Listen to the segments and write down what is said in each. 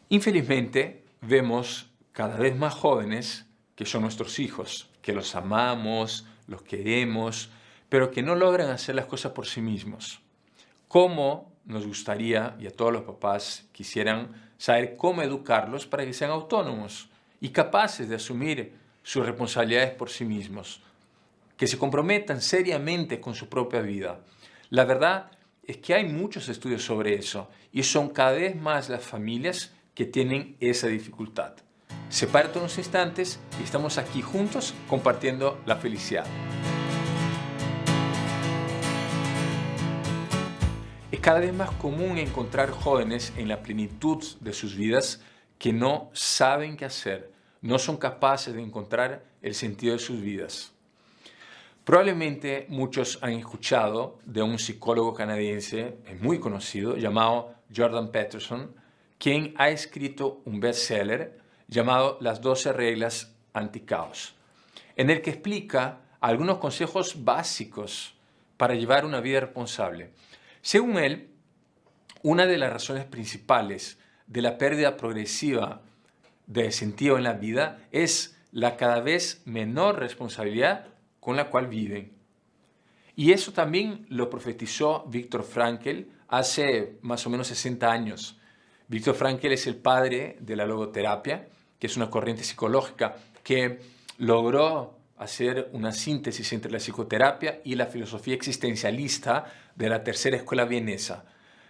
Infelizmente, vemos cada vez más jóvenes que son nuestros hijos, que los amamos, los queremos, pero que no logran hacer las cosas por sí mismos. ¿Cómo nos gustaría, y a todos los papás quisieran saber cómo educarlos para que sean autónomos y capaces de asumir sus responsabilidades por sí mismos, que se comprometan seriamente con su propia vida? La verdad es que hay muchos estudios sobre eso y son cada vez más las familias que tienen esa dificultad. Sepárate unos instantes y estamos aquí juntos compartiendo la felicidad. Es cada vez más común encontrar jóvenes en la plenitud de sus vidas que no saben qué hacer, no son capaces de encontrar el sentido de sus vidas. Probablemente muchos han escuchado de un psicólogo canadiense muy conocido llamado Jordan Peterson, quien ha escrito un bestseller llamado Las 12 reglas anticaos, en el que explica algunos consejos básicos para llevar una vida responsable. Según él, una de las razones principales de la pérdida progresiva de sentido en la vida es la cada vez menor responsabilidad con la cual viven. Y eso también lo profetizó Viktor Frankl hace más o menos 60 años. Viktor Frankl es el padre de la logoterapia, que es una corriente psicológica que logró hacer una síntesis entre la psicoterapia y la filosofía existencialista de la tercera escuela vienesa,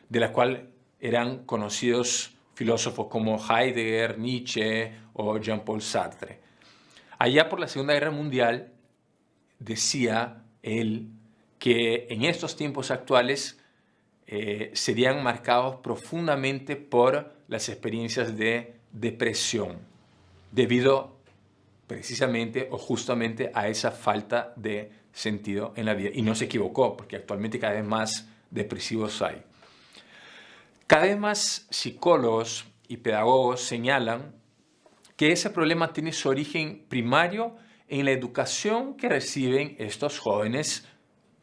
de la cual eran conocidos filósofos como Heidegger, Nietzsche o Jean-Paul Sartre. Allá por la Segunda Guerra Mundial, decía él que en estos tiempos actuales serían marcados profundamente por las experiencias de depresión, debido precisamente o justamente a esa falta de sentido en la vida. Y no se equivocó, porque actualmente cada vez más depresivos hay. Cada vez más psicólogos y pedagogos señalan que ese problema tiene su origen primario en la educación que reciben estos jóvenes,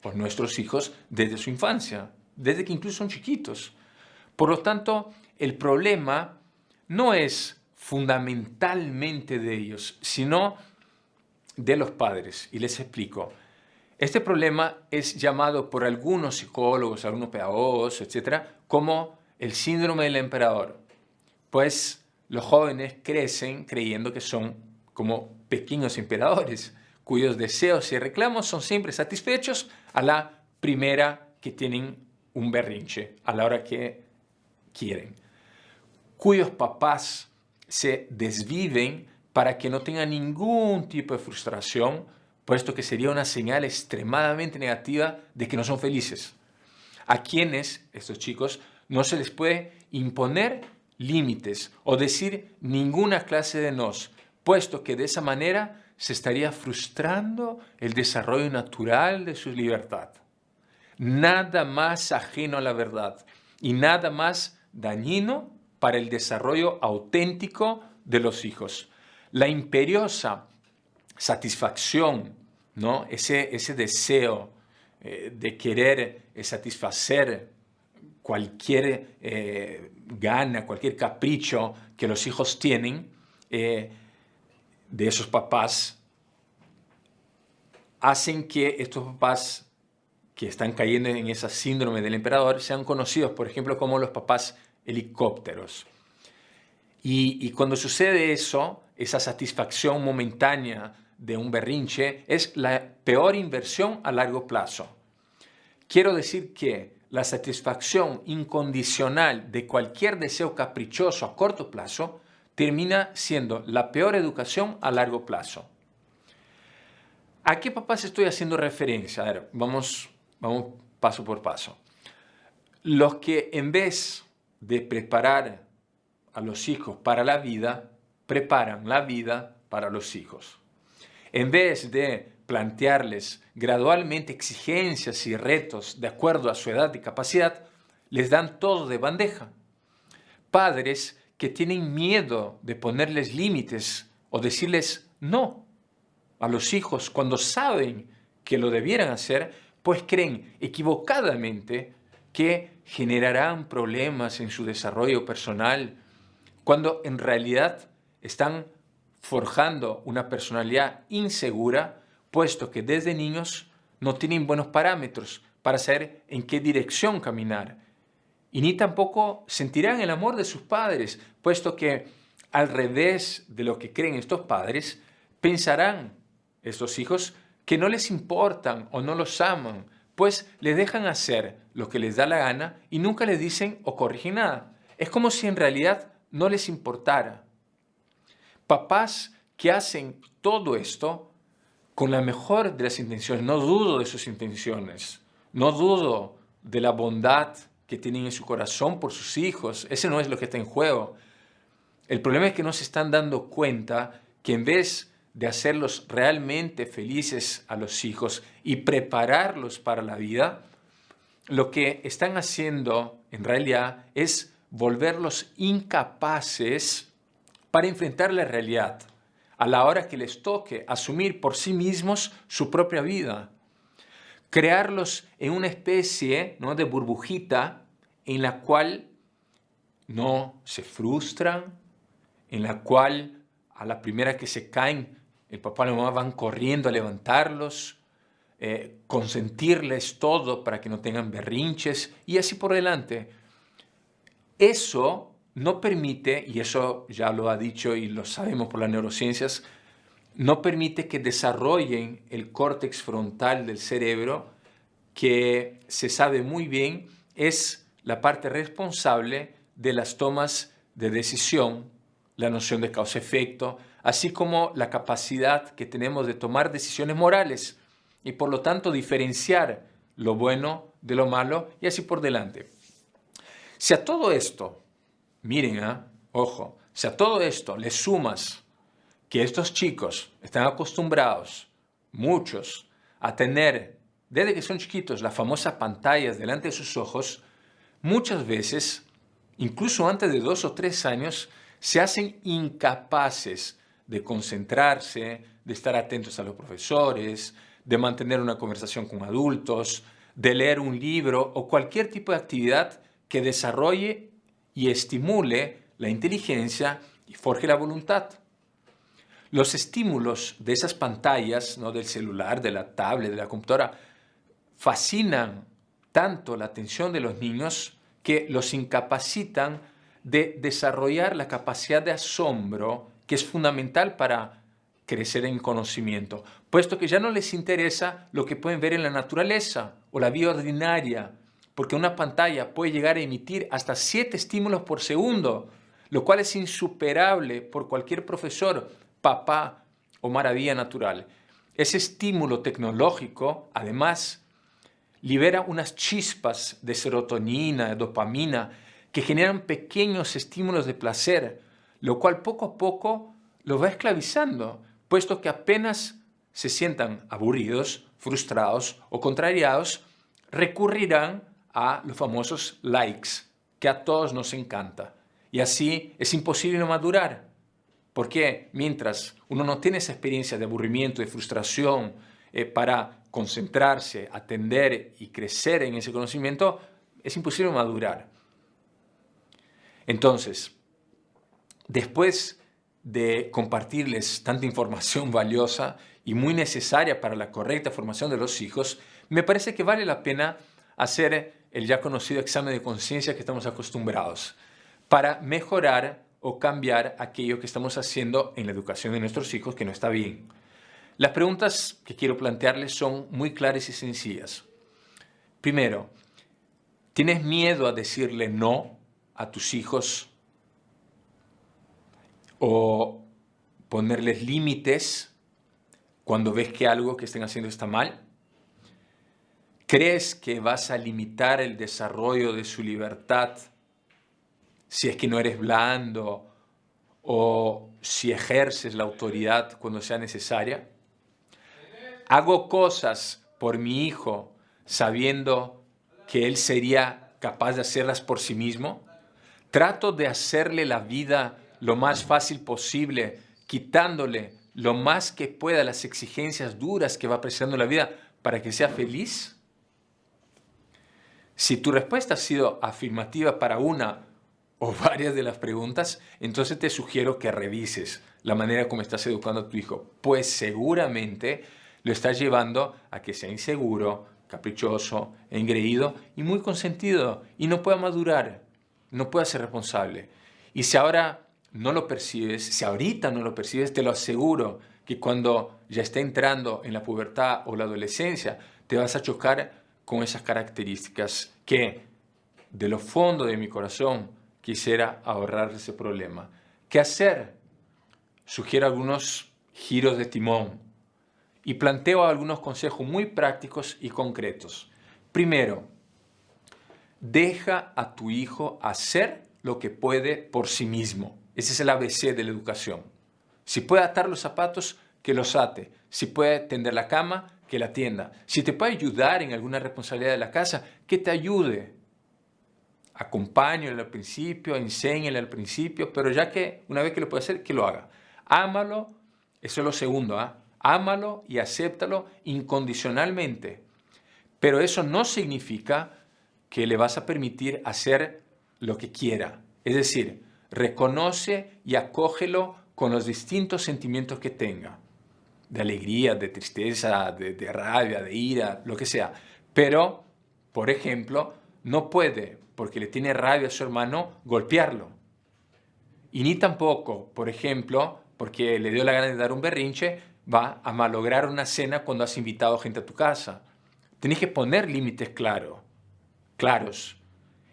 por nuestros hijos, desde su infancia, desde que incluso son chiquitos. Por lo tanto, el problema no es fundamentalmente de ellos, sino de los padres. Y les explico. Este problema es llamado por algunos psicólogos, algunos pedagogos, etcétera, como el síndrome del emperador. Pues los jóvenes crecen creyendo que son como pequeños emperadores, cuyos deseos y reclamos son siempre satisfechos a la primera que tienen un berrinche, a la hora que quieren, cuyos papás se desviven para que no tengan ningún tipo de frustración, puesto que sería una señal extremadamente negativa de que no son felices. A quienes, estos chicos, no se les puede imponer límites o decir ninguna clase de nos, puesto que de esa manera se estaría frustrando el desarrollo natural de su libertad. Nada más ajeno a la verdad y nada más dañino para el desarrollo auténtico de los hijos. La imperiosa satisfacción, ¿no? Ese deseo de querer satisfacer cualquier gana, cualquier capricho que los hijos tienen de esos papás, hacen que estos papás que están cayendo en esa síndrome del emperador sean conocidos, por ejemplo, como los papás helicópteros. Y cuando sucede eso, esa satisfacción momentánea de un berrinche es la peor inversión a largo plazo. Quiero decir que la satisfacción incondicional de cualquier deseo caprichoso a corto plazo termina siendo la peor educación a largo plazo. ¿A qué papás estoy haciendo referencia? A ver, vamos paso por paso. Los que en vez de preparar a los hijos para la vida, preparan la vida para los hijos. En vez de plantearles gradualmente exigencias y retos de acuerdo a su edad y capacidad, les dan todo de bandeja. Padres que tienen miedo de ponerles límites o decirles no a los hijos cuando saben que lo debieran hacer, pues creen equivocadamente que generarán problemas en su desarrollo personal cuando en realidad están forjando una personalidad insegura, puesto que desde niños no tienen buenos parámetros para saber en qué dirección caminar. Y ni tampoco sentirán el amor de sus padres, puesto que al revés de lo que creen estos padres, pensarán estos hijos que no les importan o no los aman, pues les dejan hacer lo que les da la gana y nunca les dicen o corrigen nada. Es como si en realidad no les importara. Papás que hacen todo esto con la mejor de las intenciones, no dudo de sus intenciones, no dudo de la bondad que tienen en su corazón por sus hijos, ese no es lo que está en juego. El problema es que no se están dando cuenta que en vez de hacerlos realmente felices a los hijos y prepararlos para la vida, lo que están haciendo en realidad es volverlos incapaces para enfrentar la realidad a la hora que les toque asumir por sí mismos su propia vida. Crearlos en una especie, ¿no?, de burbujita en la cual no se frustran, en la cual a la primera que se caen, el papá y la mamá van corriendo a levantarlos, consentirles todo para que no tengan berrinches y así por delante. Eso no permite, y eso ya lo ha dicho y lo sabemos por las neurociencias, no permite que desarrollen el córtex frontal del cerebro, que se sabe muy bien es la parte responsable de las tomas de decisión, la noción de causa-efecto, así como la capacidad que tenemos de tomar decisiones morales y por lo tanto diferenciar lo bueno de lo malo y así por delante. Si a todo esto, miren, ojo, si a todo esto le sumas que estos chicos están acostumbrados, muchos, a tener, desde que son chiquitos, las famosas pantallas delante de sus ojos, muchas veces, incluso antes de 2 o 3 años, se hacen incapaces de concentrarse, de estar atentos a los profesores, de mantener una conversación con adultos, de leer un libro o cualquier tipo de actividad que desarrolle y estimule la inteligencia y forje la voluntad. Los estímulos de esas pantallas, ¿no?, del celular, de la tablet, de la computadora, fascinan tanto la atención de los niños que los incapacitan de desarrollar la capacidad de asombro que es fundamental para crecer en conocimiento, puesto que ya no les interesa lo que pueden ver en la naturaleza o la vida ordinaria, porque una pantalla puede llegar a emitir hasta 7 estímulos por segundo, lo cual es insuperable por cualquier profesor, papá o maravilla natural. Ese estímulo tecnológico, además, libera unas chispas de serotonina, de dopamina, que generan pequeños estímulos de placer, lo cual poco a poco los va esclavizando, puesto que apenas se sientan aburridos, frustrados o contrariados, recurrirán a los famosos likes, que a todos nos encanta. Y así es imposible no madurar, porque mientras uno no tiene esa experiencia de aburrimiento, de frustración, para concentrarse, atender y crecer en ese conocimiento, es imposible madurar. Entonces, después de compartirles tanta información valiosa y muy necesaria para la correcta formación de los hijos, me parece que vale la pena hacer el ya conocido examen de conciencia que estamos acostumbrados para mejorar o cambiar aquello que estamos haciendo en la educación de nuestros hijos que no está bien. Las preguntas que quiero plantearles son muy claras y sencillas. Primero, ¿tienes miedo a decirle no a tus hijos o ponerles límites cuando ves que algo que estén haciendo está mal? ¿Crees que vas a limitar el desarrollo de su libertad si es que no eres blando o si ejerces la autoridad cuando sea necesaria? ¿Hago cosas por mi hijo sabiendo que él sería capaz de hacerlas por sí mismo? ¿Trato de hacerle la vida lo más fácil posible, quitándole lo más que pueda las exigencias duras que va presentando la vida para que sea feliz? Si tu respuesta ha sido afirmativa para una o varias de las preguntas, entonces te sugiero que revises la manera como estás educando a tu hijo, pues seguramente lo estás llevando a que sea inseguro, caprichoso, engreído y muy consentido y no pueda madurar, no pueda ser responsable. Y si ahora no lo percibes, si ahorita no lo percibes, te lo aseguro que cuando ya esté entrando en la pubertad o la adolescencia, te vas a chocar con esas características que de lo fondo de mi corazón quisiera ahorrar ese problema. ¿Qué hacer? Sugiero algunos giros de timón y planteo algunos consejos muy prácticos y concretos. Primero, deja a tu hijo hacer lo que puede por sí mismo. Ese es el ABC de la educación. Si puede atar los zapatos, que los ate. Si puede tender la cama, que la tienda. Si te puede ayudar en alguna responsabilidad de la casa, que te ayude. Acompáñale al principio, enséñale al principio, pero ya que una vez que lo puede hacer, que lo haga. Ámalo, eso es lo segundo, ámalo y acéptalo incondicionalmente. Pero eso no significa que le vas a permitir hacer lo que quiera. Es decir, reconoce y acógelo con los distintos sentimientos que tenga. De alegría, de tristeza, de rabia, de ira, lo que sea. Pero, por ejemplo, no puede, porque le tiene rabia a su hermano, golpearlo. Y ni tampoco, por ejemplo, porque le dio la gana de dar un berrinche, va a malograr una cena cuando has invitado gente a tu casa. Tienes que poner límites claros.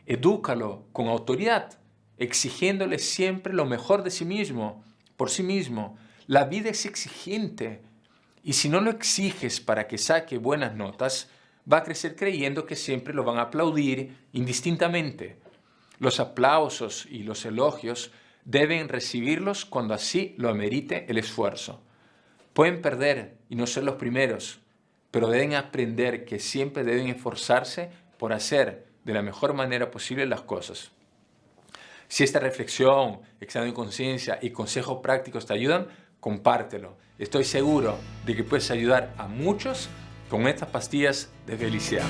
Edúcalo con autoridad, exigiéndole siempre lo mejor de sí mismo, por sí mismo. La vida es exigente y si no lo exiges para que saque buenas notas, va a crecer creyendo que siempre lo van a aplaudir indistintamente. Los aplausos y los elogios deben recibirlos cuando así lo amerite el esfuerzo. Pueden perder y no ser los primeros, pero deben aprender que siempre deben esforzarse por hacer de la mejor manera posible las cosas. Si esta reflexión, examen de conciencia y consejos prácticos te ayudan, compártelo. Estoy seguro de que puedes ayudar a muchos con estas pastillas de felicidad.